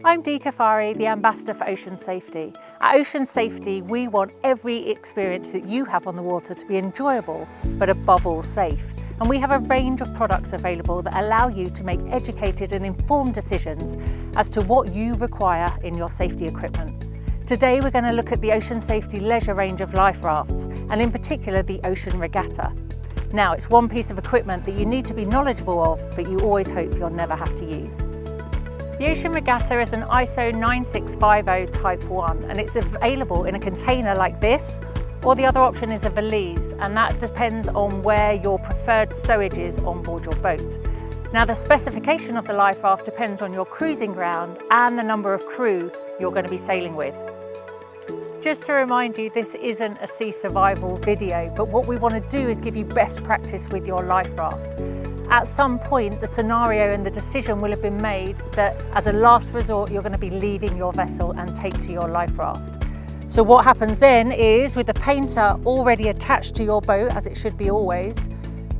I'm Dee Caffari, the Ambassador for Ocean Safety. At Ocean Safety, we want every experience that you have on the water to be enjoyable, but above all safe. And we have a range of products available that allow you to make educated and informed decisions as to what you require in your safety equipment. Today we're going to look at the Ocean Safety leisure range of life rafts, and in particular the Ocean Regatta. Now, it's one piece of equipment that you need to be knowledgeable of, but you always hope you'll never have to use. The Ocean Regatta is an ISO 9650 Type 1, and it's available in a container like this, or the other option is a valise, and that depends on where your preferred stowage is on board your boat. Now, the specification of the life raft depends on your cruising ground and the number of crew you're going to be sailing with. Just to remind you, this isn't a sea survival video, but what we want to do is give you best practice with your life raft. At some point, the scenario and the decision will have been made that as a last resort, you're going to be leaving your vessel and take to your life raft. So what happens then is, with the painter already attached to your boat, as it should be always,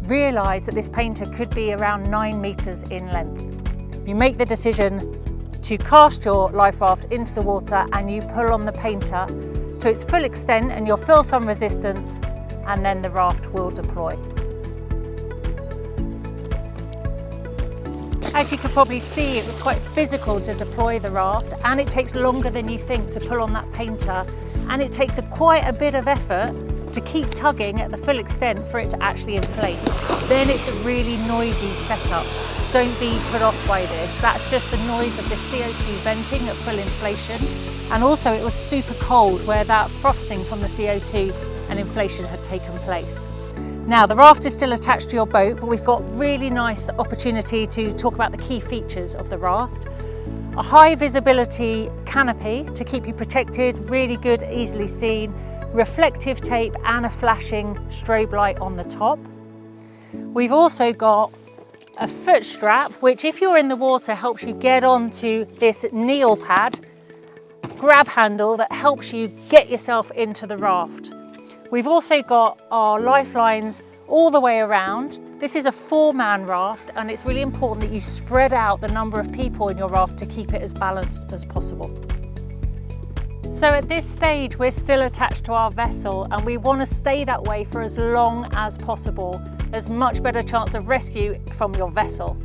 realise that this painter could be around 9 metres in length. You make the decision to cast your life raft into the water and you pull on the painter to its full extent, and you'll feel some resistance, and then the raft will deploy. As you could probably see, it was quite physical to deploy the raft, and it takes longer than you think to pull on that painter, and it takes quite a bit of effort to keep tugging at the full extent for it to actually inflate. Then it's a really noisy setup. Don't be put off by this. That's just the noise of the CO2 venting at full inflation. And also it was super cold where that frosting from the CO2 and inflation had taken place. Now, the raft is still attached to your boat, but we've got really nice opportunity to talk about the key features of the raft. A high visibility canopy to keep you protected, really good, easily seen, reflective tape and a flashing strobe light on the top. We've also got a foot strap, which if you're in the water helps you get onto this kneel pad, grab handle that helps you get yourself into the raft. We've also got our lifelines all the way around. This is a 4-man raft, and it's really important that you spread out the number of people in your raft to keep it as balanced as possible. So at this stage, we're still attached to our vessel, and we want to stay that way for as long as possible. There's much better chance of rescue from your vessel.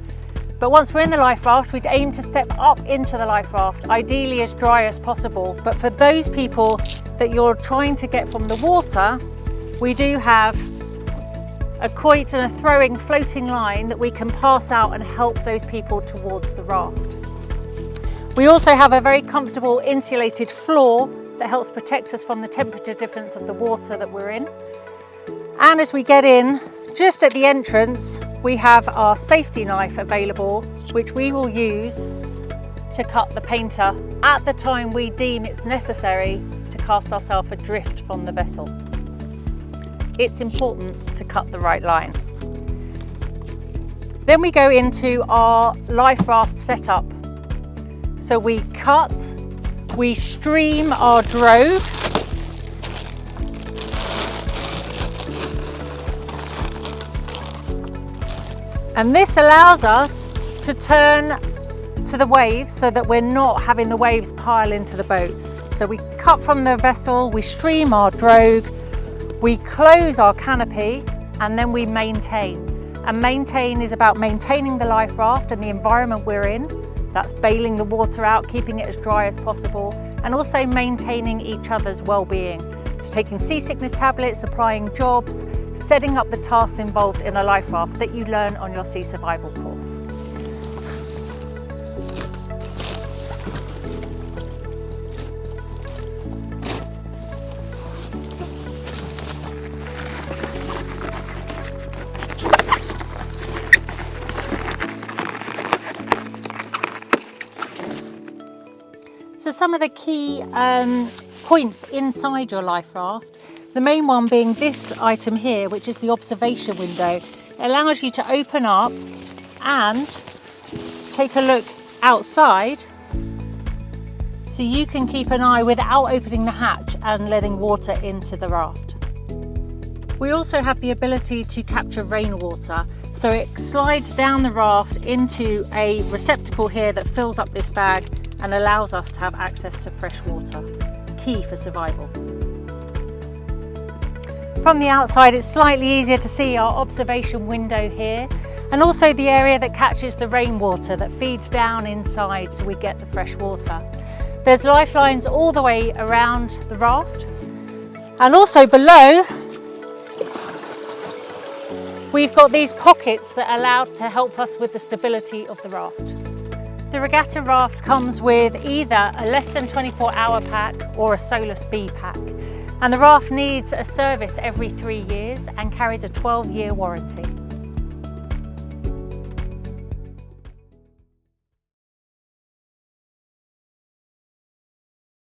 But once we're in the life raft, we'd aim to step up into the life raft, ideally as dry as possible. But for those people that you're trying to get from the water, we do have a quoit and a throwing floating line that we can pass out and help those people towards the raft. We also have a very comfortable insulated floor that helps protect us from the temperature difference of the water that we're in. And as we get in, just at the entrance, we have our safety knife available, which we will use to cut the painter at the time we deem it's necessary to cast ourselves adrift from the vessel. It's important to cut the right line. Then we go into our life raft setup. So we cut, we stream our drogue, and this allows us to turn to the waves so that we're not having the waves pile into the boat. So we cut from the vessel, we stream our drogue, we close our canopy, and then we maintain. And maintain is about maintaining the life raft and the environment we're in. That's bailing the water out, keeping it as dry as possible, and also maintaining each other's well-being. So taking seasickness tablets, applying jobs, setting up the tasks involved in a life raft that you learn on your sea survival course. So some of the key points inside your life raft, the main one being this item here, which is the observation window. It allows you to open up and take a look outside, so you can keep an eye without opening the hatch and letting water into the raft. We also have the ability to capture rainwater, so it slides down the raft into a receptacle here that fills up this bag, and allows us to have access to fresh water, key for survival. From the outside, it's slightly easier to see our observation window here, and also the area that catches the rainwater that feeds down inside so we get the fresh water. There's lifelines all the way around the raft, and also below we've got these pockets that allow to help us with the stability of the raft. The Regatta raft comes with either a less than 24-hour pack or a Solus B pack. And the raft needs a service every 3 years and carries a 12-year warranty.